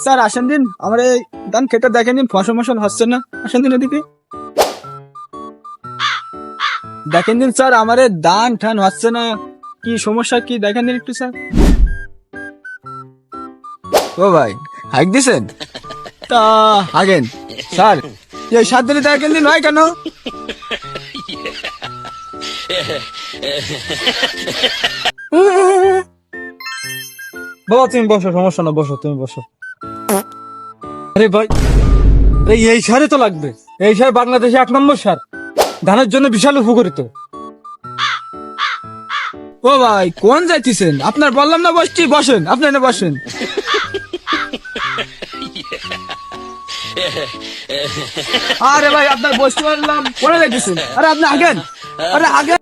Sir আসেন দিন, আমার এই ধান খেতে দেখেন দিন, ফসল মশল হচ্ছে না। আসেন দিন এদিকে দেখেন দিন স্যার, আমার এই ধান ঠান হচ্ছে না, কি সমস্যা কি দেখেন দিন একটু স্যার। ও ভাই হাইক দিছেন? তা হাগেন স্যার, এই 7 দিনে দেখেন দিন হয় কেন? বাবা তুমি বসো, সমস্যা না, বসো তুমি বসো। আরে ভাই, এই সারে তো লাগবে, এই সার বাংলাদেশে 1 নম্বর সার, ধানের জন্য বিশাল উপকারিত। ও ভাই কোন যাইতেছেন? আপনার বললাম না বসছি, বসেন, আপনি এনে বসেন। আরে ভাই আপনার বসতে পারলাম, পরে যাইতেছেন, আরে আপনি আগেন, আরে আগেন।